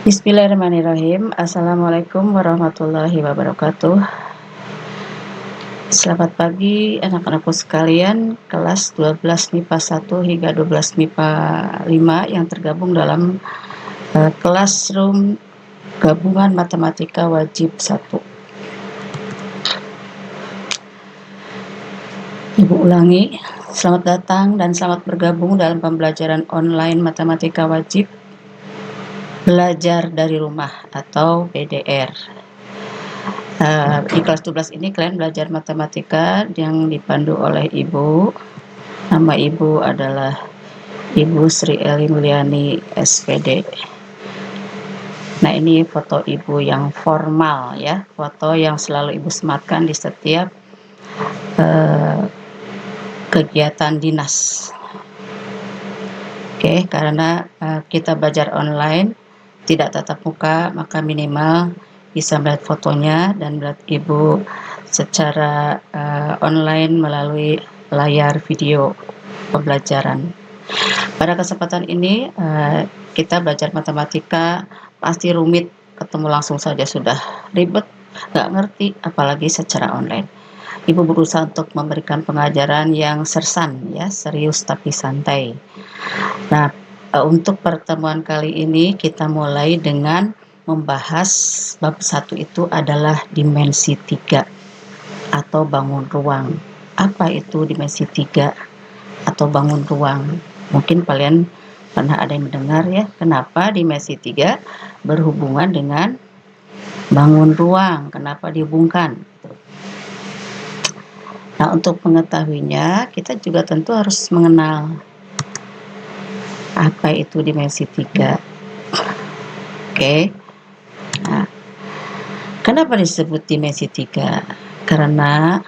Bismillahirrahmanirrahim. Assalamualaikum warahmatullahi wabarakatuh. Selamat pagi anak-anakku sekalian, kelas 12 MIPA 1 hingga 12 MIPA 5 yang tergabung dalam Classroom Gabungan Matematika Wajib 1. Ibu ulangi, selamat datang dan selamat bergabung dalam pembelajaran online Matematika Wajib Belajar dari Rumah atau BDR. Di kelas 12 ini kalian belajar matematika yang dipandu oleh Ibu. Nama Ibu adalah Ibu Sri Eli Mulyani SPD. Nah, ini foto Ibu yang formal ya, foto yang selalu Ibu sematkan di setiap kegiatan dinas. Oke, karena kita belajar online, tidak tatap muka, maka minimal bisa melihat fotonya dan melihat Ibu secara online melalui layar video pembelajaran. Pada kesempatan ini kita belajar matematika pasti rumit, ketemu langsung saja sudah ribet, nggak ngerti, apalagi secara online. Ibu berusaha untuk memberikan pengajaran yang sersan ya, serius tapi santai. Nah, untuk pertemuan kali ini kita mulai dengan membahas bab 1 itu adalah dimensi 3 atau bangun ruang. Apa itu dimensi 3 atau bangun ruang? Mungkin kalian pernah ada yang mendengar ya, kenapa dimensi 3 berhubungan dengan bangun ruang, kenapa dihubungkan? Nah, untuk mengetahuinya kita juga tentu harus mengenal apa itu dimensi 3. Oke. Nah, kenapa disebut dimensi 3? Karena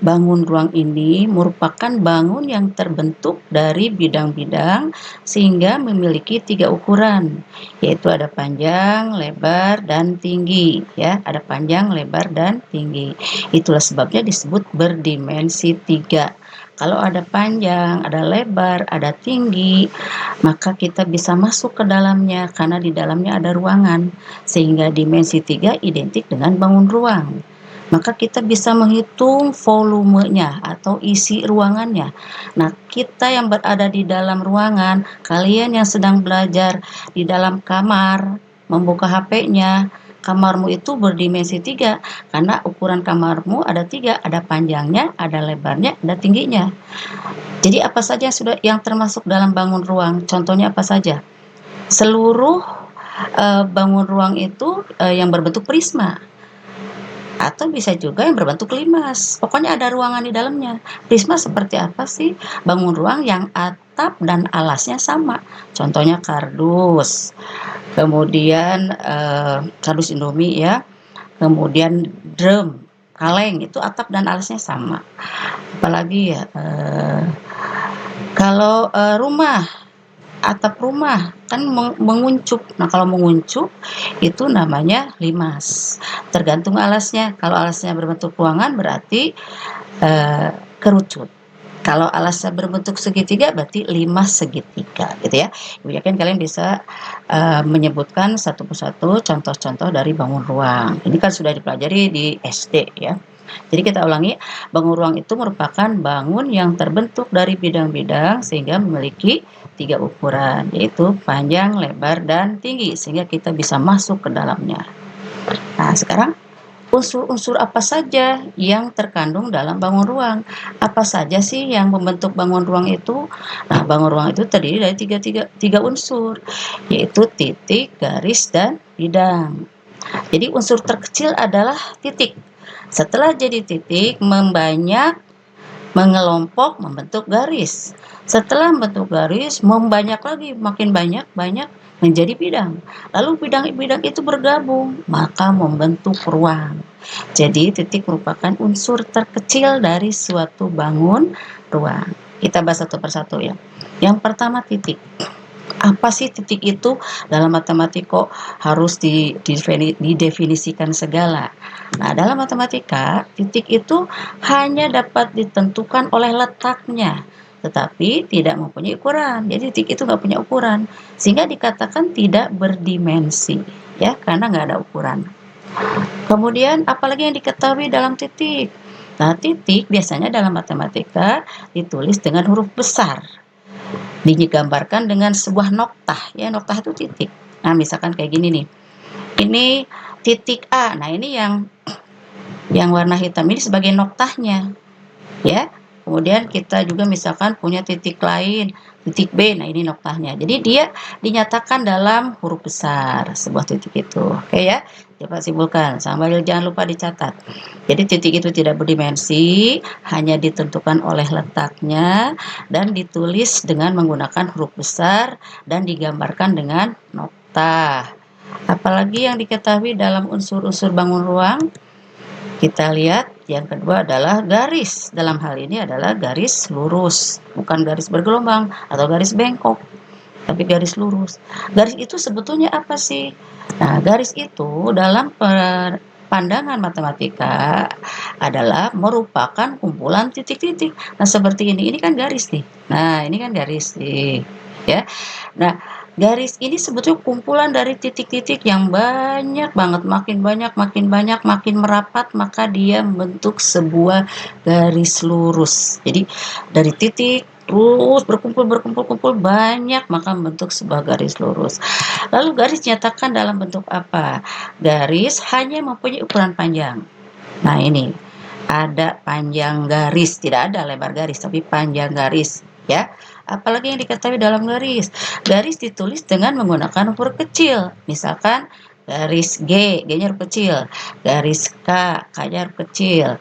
bangun ruang ini merupakan bangun yang terbentuk dari bidang-bidang sehingga memiliki 3 ukuran, yaitu ada panjang, lebar, dan tinggi ya. Ada panjang, lebar, dan tinggi. Itulah sebabnya disebut berdimensi 3. Kalau ada panjang, ada lebar, ada tinggi, maka kita bisa masuk ke dalamnya karena di dalamnya ada ruangan, sehingga dimensi 3 identik dengan bangun ruang. Maka kita bisa menghitung volumenya atau isi ruangannya. Nah, kita yang berada di dalam ruangan, kalian yang sedang belajar di dalam kamar, membuka HP-nya, kamarmu itu berdimensi 3 karena ukuran kamarmu ada 3, ada panjangnya, ada lebarnya, ada tingginya. Jadi apa saja sudah yang termasuk dalam bangun ruang? Contohnya apa saja? Seluruh bangun ruang itu yang berbentuk prisma, atau bisa juga yang berbentuk limas. Pokoknya ada ruangan di dalamnya. Prisma seperti apa sih? Bangun ruang yang atap dan alasnya sama. Contohnya kardus. Kemudian kardus Indomie ya. Kemudian drum, kaleng, itu atap dan alasnya sama. Apalagi ya, kalau rumah, atap rumah kan menguncup. Nah, kalau menguncup itu namanya limas. Tergantung alasnya. Kalau alasnya berbentuk ruangan berarti kerucut. Kalau alasnya berbentuk segitiga berarti limas segitiga gitu ya. Ibu yakin kalian bisa menyebutkan satu persatu contoh-contoh dari bangun ruang. Ini kan sudah dipelajari di SD ya. Jadi kita ulangi, bangun ruang itu merupakan bangun yang terbentuk dari bidang-bidang sehingga memiliki 3 ukuran, yaitu panjang, lebar, dan tinggi, sehingga kita bisa masuk ke dalamnya. Nah, sekarang unsur-unsur apa saja yang terkandung dalam bangun ruang? Apa saja sih yang membentuk bangun ruang itu? Nah, bangun ruang itu terdiri dari tiga unsur, yaitu titik, garis, dan bidang. Jadi unsur terkecil adalah titik. Setelah jadi titik, membanyak, mengelompok, membentuk garis. Setelah membentuk garis, membanyak lagi, makin banyak menjadi bidang. Lalu bidang-bidang itu bergabung, maka membentuk ruang. Jadi titik merupakan unsur terkecil dari suatu bangun ruang. Kita bahas satu persatu ya. Yang pertama titik. Apa sih titik itu? Dalam matematika harus didefinisikan segala. Nah, dalam matematika, titik itu hanya dapat ditentukan oleh letaknya, tetapi tidak mempunyai ukuran. Jadi titik itu nggak punya ukuran, sehingga dikatakan tidak berdimensi. ya, karena nggak ada ukuran. Kemudian apalagi yang diketahui dalam titik? Nah, titik biasanya dalam matematika ditulis dengan huruf besar, digambarkan dengan sebuah noktah, ya, noktah itu titik. Nah, misalkan kayak gini nih, ini titik A. Nah, ini yang warna hitam ini sebagai noktahnya, ya. Kemudian kita juga misalkan punya titik lain, titik B. Nah, ini noktahnya. Jadi dia dinyatakan dalam huruf besar sebuah titik itu. Oke ya. Coba simpulkan sambil jangan lupa dicatat. Jadi titik itu tidak berdimensi, hanya ditentukan oleh letaknya dan ditulis dengan menggunakan huruf besar dan digambarkan dengan nokta. Apalagi yang diketahui dalam unsur-unsur bangun ruang? Kita lihat yang kedua adalah garis. Dalam hal ini adalah garis lurus, bukan garis bergelombang atau garis bengkok, tapi garis lurus. Garis itu sebetulnya apa sih? Nah, garis itu dalam pandangan matematika adalah merupakan kumpulan titik-titik. Nah, seperti ini kan garis nih. Nah, ini kan garis nih, ya. Nah, garis ini sebetulnya kumpulan dari titik-titik yang banyak banget, makin banyak, makin merapat, maka dia membentuk sebuah garis lurus. Jadi dari titik terus berkumpul banyak, maka membentuk sebuah garis lurus. Lalu garis nyatakan dalam bentuk apa? Garis hanya mempunyai ukuran panjang. Nah, ini ada panjang garis, tidak ada lebar garis, tapi panjang garis, ya. Apalagi yang diketahui dalam garis? Garis ditulis dengan menggunakan huruf kecil. Misalkan garis G, G-nya huruf kecil. Garis K, K-nya huruf kecil.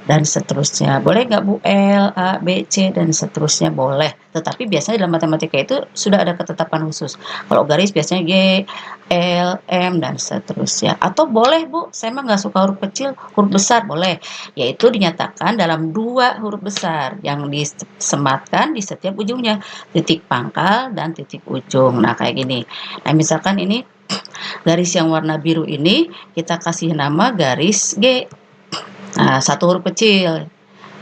Dan seterusnya. Boleh nggak Bu? L, A, B, C, dan seterusnya boleh. Tetapi biasanya dalam matematika itu sudah ada ketetapan khusus. Kalau garis biasanya G, L, M, dan seterusnya. Atau boleh Bu, saya mah nggak suka huruf kecil, huruf besar boleh. Yaitu dinyatakan dalam dua huruf besar yang disematkan di setiap ujungnya. Titik pangkal dan titik ujung. Nah, kayak gini. Nah, misalkan ini garis yang warna biru ini kita kasih nama garis G. Nah, satu huruf kecil.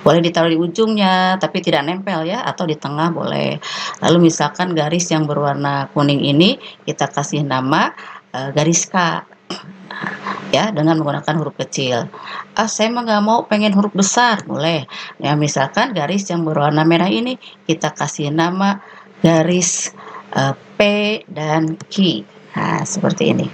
Boleh ditaruh di ujungnya, tapi tidak nempel ya, atau di tengah boleh. Lalu misalkan garis yang berwarna kuning ini kita kasih nama garis K, ya, dengan menggunakan huruf kecil. Ah, saya mah nggak mau, pengen huruf besar, boleh. Ya, misalkan garis yang berwarna merah ini kita kasih nama garis P dan Q. Nah, seperti ini.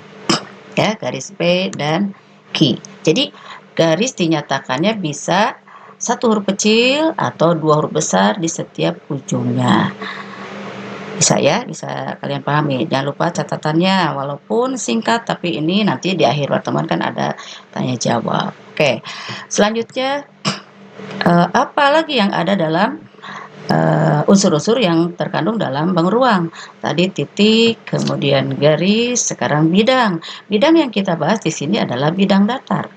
Ya, garis P dan Q. Jadi garis dinyatakannya bisa satu huruf kecil atau dua huruf besar di setiap ujungnya. Bisa ya, bisa kalian pahami. Jangan lupa catatannya, walaupun singkat, tapi ini nanti di akhir pertemuan kan ada tanya jawab. Oke, selanjutnya apa lagi yang ada dalam unsur-unsur yang terkandung dalam bangun ruang? Tadi titik, kemudian garis, sekarang bidang. Bidang yang kita bahas di sini adalah bidang datar,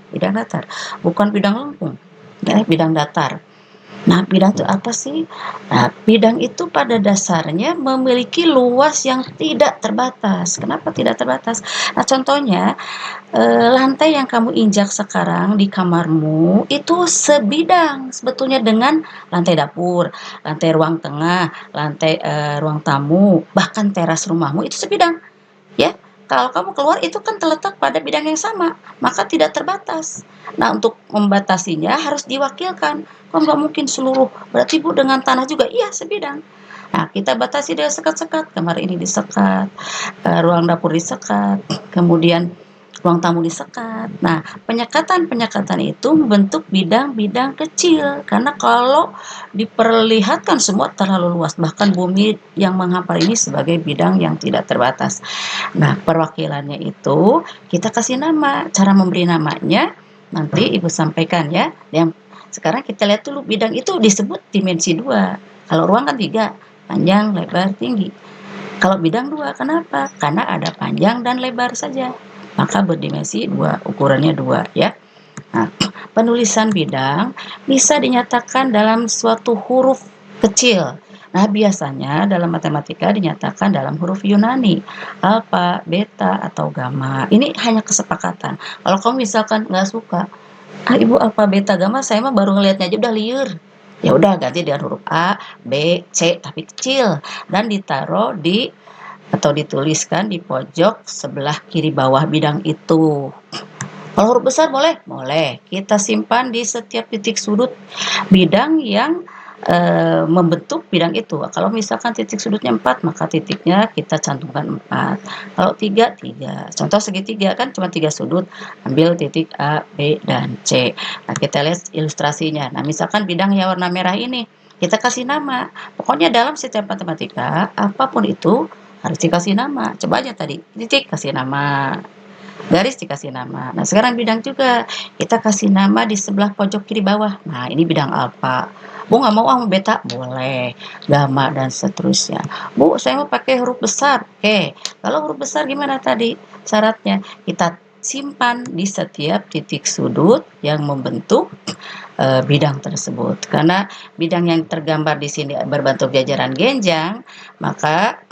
bukan bidang lengkung, ya, bidang datar. Nah, bidang itu apa sih? Nah, bidang itu pada dasarnya memiliki luas yang tidak terbatas. Kenapa tidak terbatas? Nah, contohnya lantai yang kamu injak sekarang di kamarmu itu sebidang sebetulnya dengan lantai dapur, lantai ruang tengah, lantai ruang tamu, bahkan teras rumahmu itu sebidang, ya. Kalau kamu keluar itu kan terletak pada bidang yang sama, maka tidak terbatas. Nah, untuk membatasinya harus diwakilkan. Kok nggak mungkin seluruh, berarti Bu dengan tanah juga? Iya, sebidang. Nah, kita batasi dengan sekat-sekat, kamar ini disekat, ruang dapur disekat, kemudian ruang tamu disekat. Nah, penyekatan-penyekatan itu membentuk bidang-bidang kecil, karena kalau diperlihatkan semua terlalu luas, bahkan bumi yang menghampar ini sebagai bidang yang tidak terbatas. Nah, perwakilannya itu kita kasih nama. Cara memberi namanya nanti Ibu sampaikan ya. Yang sekarang kita lihat dulu, bidang itu disebut dimensi 2. Kalau ruang kan 3, panjang, lebar, tinggi. Kalau bidang 2, kenapa? Karena ada panjang dan lebar saja. Maka berdimensi 2, ukurannya 2 ya. Nah, penulisan bidang bisa dinyatakan dalam suatu huruf kecil. Nah, biasanya dalam matematika dinyatakan dalam huruf Yunani, alfa, beta, atau gamma. Ini hanya kesepakatan. Kalau kamu misalkan nggak suka, Ibu alfa, beta, gamma, saya mah baru ngelihatnya aja udah liur. Ya udah ganti dengan huruf A, B, C, tapi kecil dan ditaruh di atau dituliskan di pojok sebelah kiri bawah bidang itu. Kalau huruf besar boleh? Boleh. Kita simpan di setiap titik sudut bidang yang membentuk bidang itu. Kalau misalkan titik sudutnya 4, maka titiknya kita cantumkan 4. Kalau 3, 3. Contoh segitiga kan cuma 3 sudut. Ambil titik A, B, dan C. Nah, kita lihat ilustrasinya. Nah, misalkan bidang yang warna merah ini, kita kasih nama. Pokoknya dalam setiap matematika, apapun itu harus dikasih nama. Coba aja tadi, titik kasih nama, garis dikasih nama. Nah, sekarang bidang juga kita kasih nama di sebelah pojok kiri bawah. Nah, ini bidang alfa. Bu nggak mau beta? Boleh. Gamma dan seterusnya. Bu, saya mau pakai huruf besar. Oke. Kalau huruf besar gimana tadi syaratnya? Kita simpan di setiap titik sudut yang membentuk bidang tersebut. Karena bidang yang tergambar di sini berbentuk jajaran genjang, maka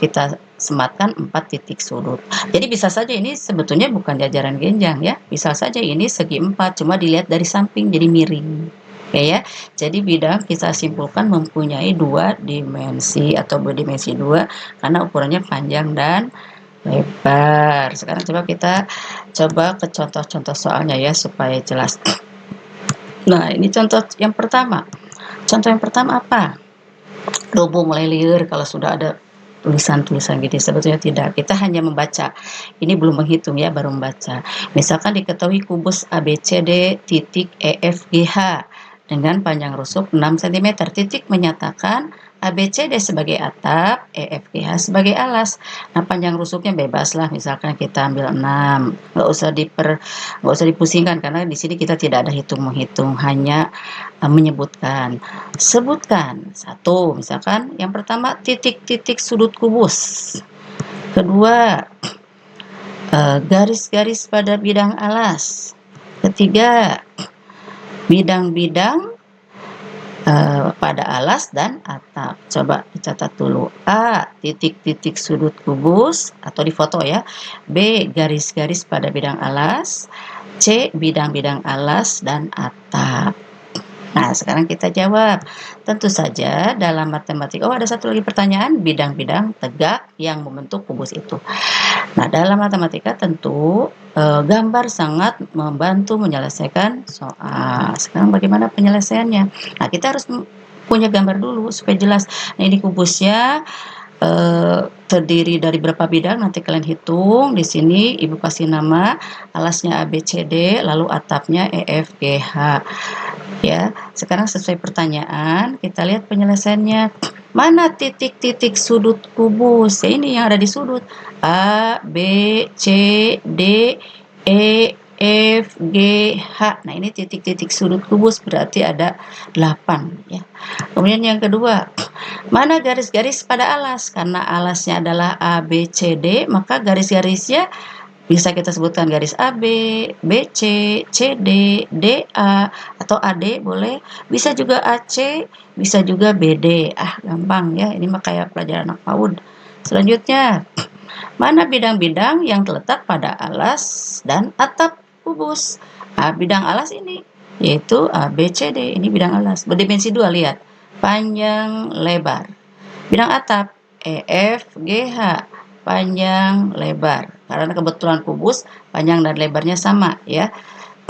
kita sematkan 4 titik sudut. Jadi bisa saja ini sebetulnya bukan jajaran genjang ya, bisa saja ini segi 4, cuma dilihat dari samping jadi miring. Oke ya, jadi bidang kita simpulkan mempunyai 2 dimensi atau berdimensi 2 karena ukurannya panjang dan lebar. Sekarang kita coba ke contoh-contoh soalnya ya supaya jelas. Nah, ini contoh yang pertama. Contoh yang pertama apa? Lobo mulai liar kalau sudah ada tulisan-tulisan gitu. Sebetulnya tidak, kita hanya membaca. Ini belum menghitung ya, baru membaca. Misalkan diketahui kubus ABCD titik EFGH dengan panjang rusuk 6 cm. Titik menyatakan ABCD sebagai atap, EFGH sebagai alas. Nah, panjang rusuknya bebas lah, misalkan kita ambil 6. Nggak usah dipusingkan karena di sini kita tidak ada hitung-menghitung, hanya menyebutkan. Sebutkan satu, misalkan yang pertama titik-titik sudut kubus. Kedua, garis-garis pada bidang alas. Ketiga, bidang-bidang pada alas dan atap. Coba dicatat dulu. A, titik-titik sudut kubus atau difoto ya. B, garis-garis pada bidang alas. C, bidang-bidang alas dan atap. Nah, sekarang kita jawab. Tentu saja dalam matematika, ada satu lagi pertanyaan, bidang-bidang tegak yang membentuk kubus itu. Nah, dalam matematika tentu gambar sangat membantu menyelesaikan soal. Sekarang bagaimana penyelesaiannya? Nah, kita harus punya gambar dulu supaya jelas. Nah, ini kubusnya terdiri dari berapa bidang, nanti kalian hitung. Di sini Ibu kasih nama, alasnya ABCD, lalu atapnya EFGH. Ya, sekarang sesuai pertanyaan, kita lihat penyelesaiannya. Mana titik-titik sudut kubus? Ya, ini yang ada di sudut. A, B, C, D, E, F, G, H. Nah, ini titik-titik sudut kubus, berarti ada 8 ya. Kemudian yang kedua, mana garis-garis pada alas? Karena alasnya adalah A, B, C, D, maka garis-garisnya bisa kita sebutkan garis AB, BC, CD, DA, atau AD boleh. Bisa juga AC, bisa juga BD. Gampang ya, ini mah kayak pelajaran anak PAUD. Selanjutnya, mana bidang-bidang yang terletak pada alas dan atap kubus? Bidang alas ini, yaitu ABCD. Ini bidang alas. Berdimensi 2, lihat. Panjang, lebar. Bidang atap, EFGH. Panjang, lebar. Karena kebetulan kubus panjang dan lebarnya sama ya.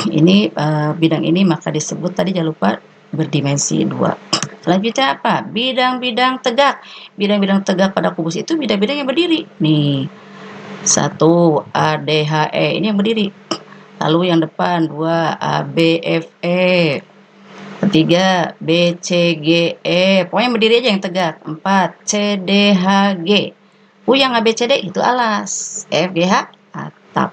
Ini bidang ini maka disebut tadi jangan lupa berdimensi 2. Selanjutnya apa? Bidang-bidang tegak. Bidang-bidang tegak pada kubus itu bidang-bidang yang berdiri. Nih. 1 ADHE ini yang berdiri. Lalu yang depan 2 ABFE. Ketiga BCGE. Pokoknya berdiri aja yang tegak. 4 CDHG. Yang ABCD itu alas, EFGH atap.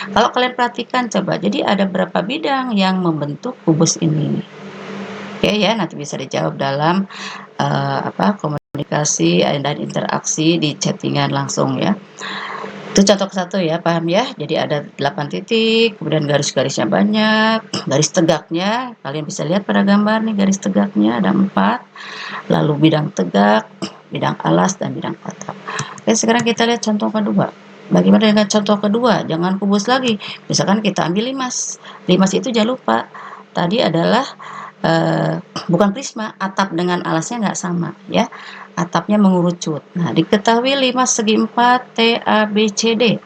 Kalau kalian perhatikan coba, jadi ada berapa bidang yang membentuk kubus ini? Oke ya, nanti bisa dijawab dalam komunikasi dan interaksi di chattingan langsung ya. Itu contoh satu ya, paham ya? Jadi ada 8 titik, kemudian garis-garisnya banyak, garis tegaknya, kalian bisa lihat pada gambar nih garis tegaknya ada 4, lalu bidang tegak, bidang alas, dan bidang atap. Oke, sekarang kita lihat contoh kedua. Bagaimana dengan contoh kedua? Jangan kubus lagi. Misalkan kita ambil limas. Limas itu jangan lupa. Tadi adalah bukan prisma, atap dengan alasnya nggak sama ya, atapnya mengerucut. Nah, diketahui limas segi 4 T, A, B, C, D.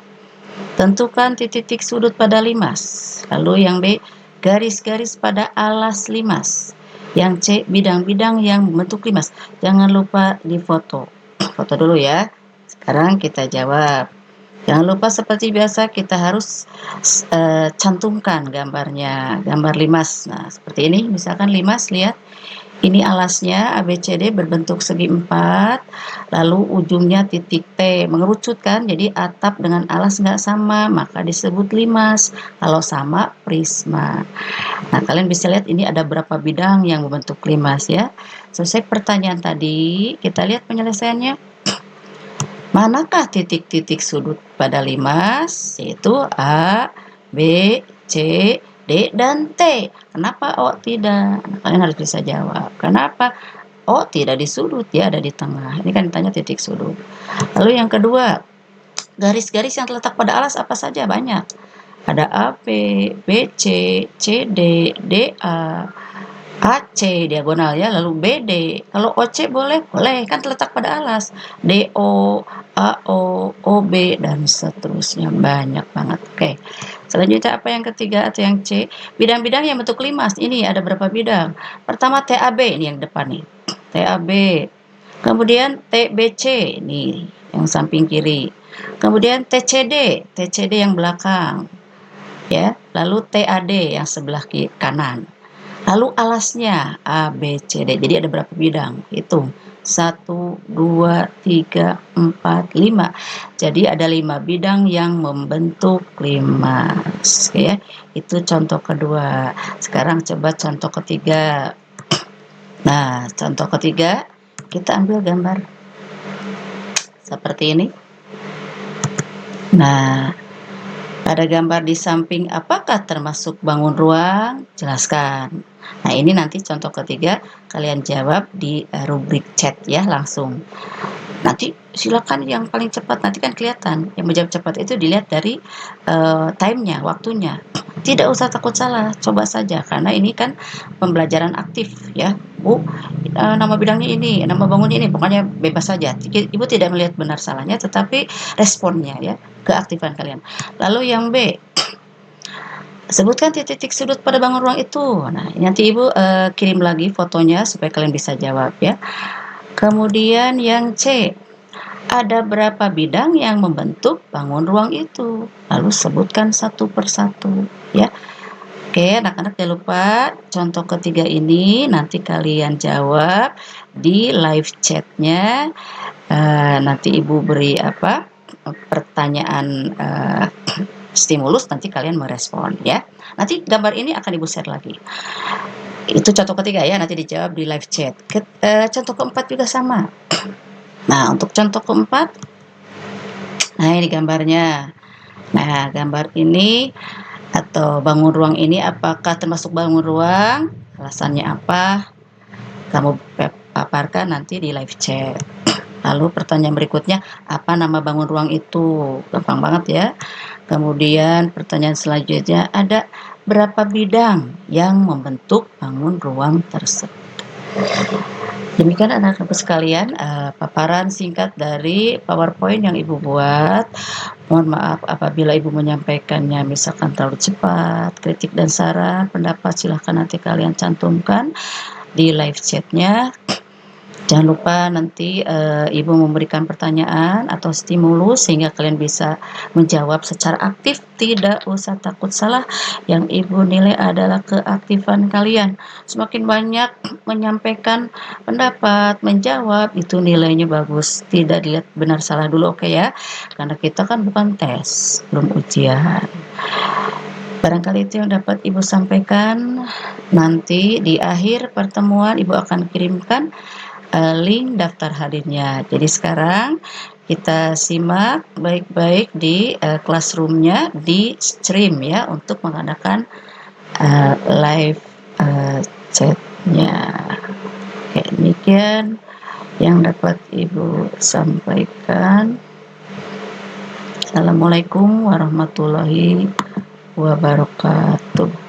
Tentukan titik-titik sudut pada limas. Lalu yang B, garis-garis pada alas limas. Yang C, bidang-bidang yang membentuk limas. Jangan lupa difoto. Foto dulu ya. Sekarang kita jawab. Jangan lupa seperti biasa kita harus cantumkan gambarnya, gambar limas. Nah, seperti ini, misalkan limas, lihat. Ini alasnya ABCD berbentuk segi 4, lalu ujungnya titik T, mengerucut kan, jadi atap dengan alas nggak sama, maka disebut limas. Kalau sama, prisma. Nah, kalian bisa lihat ini ada berapa bidang yang membentuk limas ya. Selesai pertanyaan tadi, kita lihat penyelesaiannya. Manakah titik-titik sudut pada limas? Yaitu A, B, C, D, dan T. Kenapa O tidak? Nah, kalian harus bisa jawab. Kenapa? O tidak di sudut, dia ada di tengah. Ini kan ditanya titik sudut. Lalu yang kedua, garis-garis yang terletak pada alas apa saja? Banyak. Ada AB, BC, CD, DA, AC diagonal ya, lalu BD. Kalau OC boleh? Boleh, kan terletak pada alas. DO, AO, OB, dan seterusnya. Banyak banget. Oke. Selanjutnya apa yang ketiga atau yang C? Bidang-bidang yang bentuk limas. Ini ada berapa bidang? Pertama TAB, ini yang depan nih. TAB. Kemudian TBC, ini yang samping kiri. Kemudian TCD, TCD yang belakang. Ya, lalu TAD yang sebelah kanan. Lalu alasnya A, B, C, D. Jadi ada berapa bidang? Hitung. 1, 2, 3, 4, 5. Jadi ada 5 bidang yang membentuk limas. Ya, itu contoh kedua. Sekarang coba contoh ketiga. Nah, contoh ketiga, kita ambil gambar seperti ini. Nah, ada gambar di samping, apakah termasuk bangun ruang? Jelaskan. Nah, ini nanti contoh ketiga, kalian jawab di rubrik chat ya, langsung. Nanti silakan yang paling cepat, nanti kan kelihatan. Yang menjawab cepat itu dilihat dari time-nya, waktunya. Tidak usah takut salah, coba saja. Karena ini kan pembelajaran aktif ya. Bu, nama bidangnya ini, nama bangunnya ini, pokoknya bebas saja. Ibu tidak melihat benar salahnya, tetapi responnya ya, keaktifan kalian. Lalu yang B, sebutkan titik-titik sudut pada bangun ruang itu. Nah, nanti Ibu kirim lagi fotonya supaya kalian bisa jawab ya. Kemudian yang C, ada berapa bidang yang membentuk bangun ruang itu? Lalu sebutkan satu persatu ya. Oke, anak-anak jangan lupa contoh ketiga ini nanti kalian jawab di live chatnya. Nanti Ibu beri pertanyaan stimulus, nanti kalian merespon ya. Nanti gambar ini akan Ibu share lagi. Itu contoh ketiga ya, nanti dijawab di live chat. Contoh keempat juga sama. Nah, untuk contoh keempat, nah ini gambarnya. Nah, gambar ini atau bangun ruang ini apakah termasuk bangun ruang? Alasannya apa? Kamu paparkan nanti di live chat. Lalu pertanyaan berikutnya, apa nama bangun ruang itu? Gampang banget ya. Kemudian pertanyaan selanjutnya, ada berapa bidang yang membentuk bangun ruang tersebut? Demikian anak-anak sekalian, paparan singkat dari PowerPoint yang Ibu buat. Mohon maaf apabila Ibu menyampaikannya misalkan terlalu cepat. Kritik dan saran, pendapat silahkan nanti kalian cantumkan di live chatnya. Jangan lupa nanti Ibu memberikan pertanyaan atau stimulus sehingga kalian bisa menjawab secara aktif. Tidak usah takut salah. Yang Ibu nilai adalah keaktifan kalian. Semakin banyak menyampaikan pendapat, menjawab, itu nilainya bagus. Tidak dilihat benar salah dulu, oke ya? Karena kita kan bukan tes, belum ujian. Barangkali itu yang dapat Ibu sampaikan. Nanti di akhir pertemuan Ibu akan kirimkan link daftar hadirnya. Jadi sekarang kita simak baik-baik di classroomnya, di stream ya, untuk mengadakan live chatnya. Oke, demikian yang dapat Ibu sampaikan. Assalamualaikum warahmatullahi wabarakatuh.